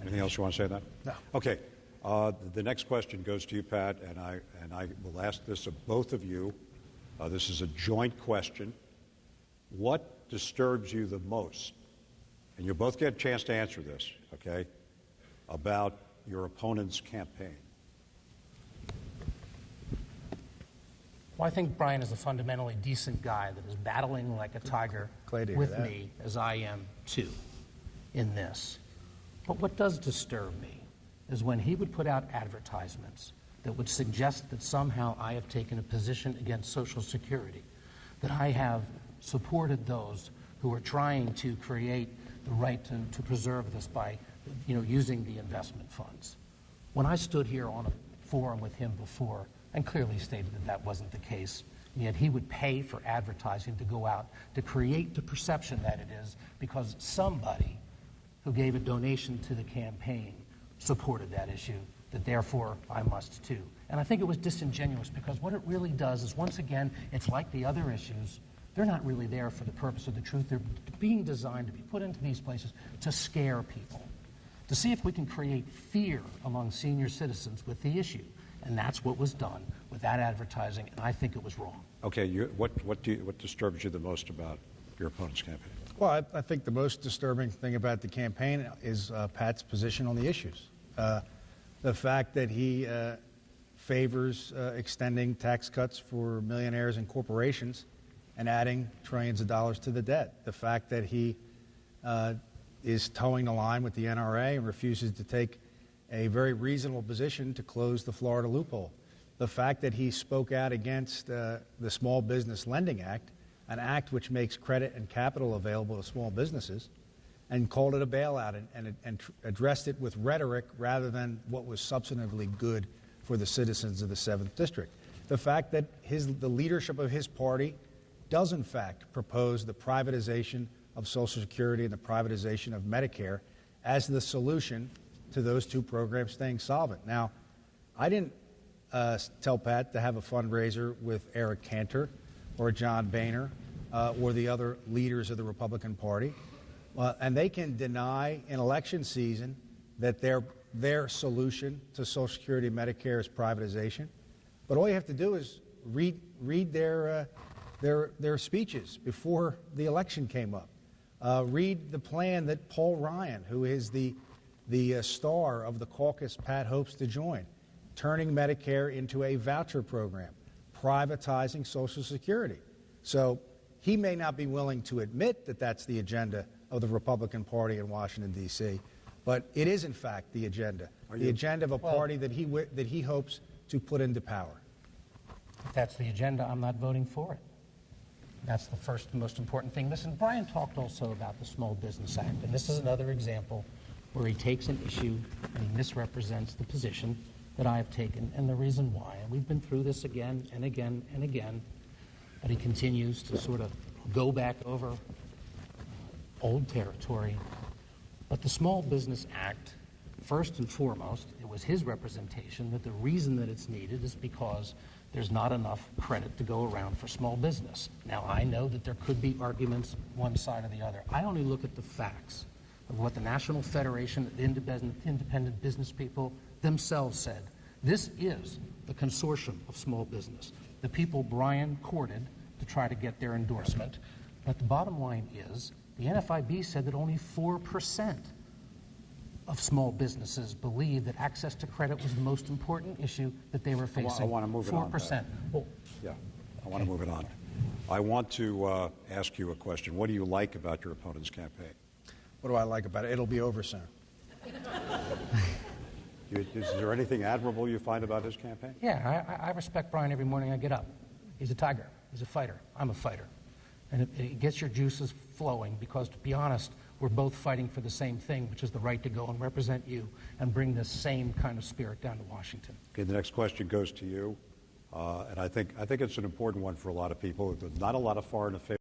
Anything else you want to say on that? No. Okay. The next question goes to you, Pat, and I will ask this of both of you. This is a joint question. What disturbs you the most? And you'll both get a chance to answer this, okay, about your opponent's campaign. Well, I think Bryan is a fundamentally decent guy that is battling like a tiger with me, as I am too, in this. But what does disturb me is when he would put out advertisements that would suggest that somehow I have taken a position against Social Security, that I have supported those who are trying to create the right to preserve this by, using the investment funds. When I stood here on a forum with him before and clearly stated that that wasn't the case, yet he would pay for advertising to go out to create the perception that it is because somebody who gave a donation to the campaign supported that issue, that therefore I must too. And I think it was disingenuous because what it really does is, once again, it's like the other issues. They're not really there for the purpose of the truth. They're being designed to be put into these places to scare people, to see if we can create fear among senior citizens with the issue. And that's what was done with that advertising, and I think it was wrong. Okay, what disturbs you the most about your opponent's campaign? Well, I think the most disturbing thing about the campaign is Pat's position on the issues. The fact that he favors extending tax cuts for millionaires and corporations and adding trillions of dollars to the debt. The fact that he is towing the line with the NRA and refuses to take a very reasonable position to close the Florida loophole. The fact that he spoke out against the Small Business Lending Act, an act which makes credit and capital available to small businesses, and called it a bailout and addressed it with rhetoric rather than what was substantively good for the citizens of the 7th District. The fact that the leadership of his party does in fact propose the privatization of Social Security and the privatization of Medicare as the solution to those two programs staying solvent. Now, I didn't tell Pat to have a fundraiser with Eric Cantor or John Boehner or the other leaders of the Republican Party. And they can deny in election season that their solution to Social Security and Medicare is privatization. But all you have to do is read their speeches before the election came up. Read the plan that Paul Ryan, who is the star of the caucus Pat hopes to join, turning Medicare into a voucher program, privatizing Social Security. So he may not be willing to admit that that's the agenda of the Republican Party in Washington, D.C., but it is, in fact, the agenda. The agenda of a party that he hopes to put into power. If that's the agenda, I'm not voting for it. That's the first and most important thing. Listen, Bryan talked also about the Small Business Act, and this is another example where he takes an issue and he misrepresents the position that I have taken and the reason why. And we've been through this again and again and again, but he continues to sort of go back over old territory. But the Small Business Act, first and foremost, it was his representation that the reason that it's needed is because there's not enough credit to go around for small business. Now, I know that there could be arguments one side or the other. I only look at the facts of what the National Federation of Independent Business People themselves said. This is the consortium of small business, the people Bryan courted to try to get their endorsement. But the bottom line is the NFIB said that only 4% of small businesses believe that access to credit was the most important issue that they were facing. I want to move it on. 4%. Well, yeah, I want to move it on. I want to ask you a question. What do you like about your opponent's campaign? What do I like about it? It'll be over soon. Is there anything admirable you find about his campaign? Yeah, I respect Bryan every morning I get up. He's a tiger. He's a fighter. I'm a fighter. And it gets your juices flowing because, to be honest, we're both fighting for the same thing, which is the right to go and represent you and bring this same kind of spirit down to Washington. Okay, the next question goes to you. And I think it's an important one for a lot of people. There's not a lot of foreign affairs.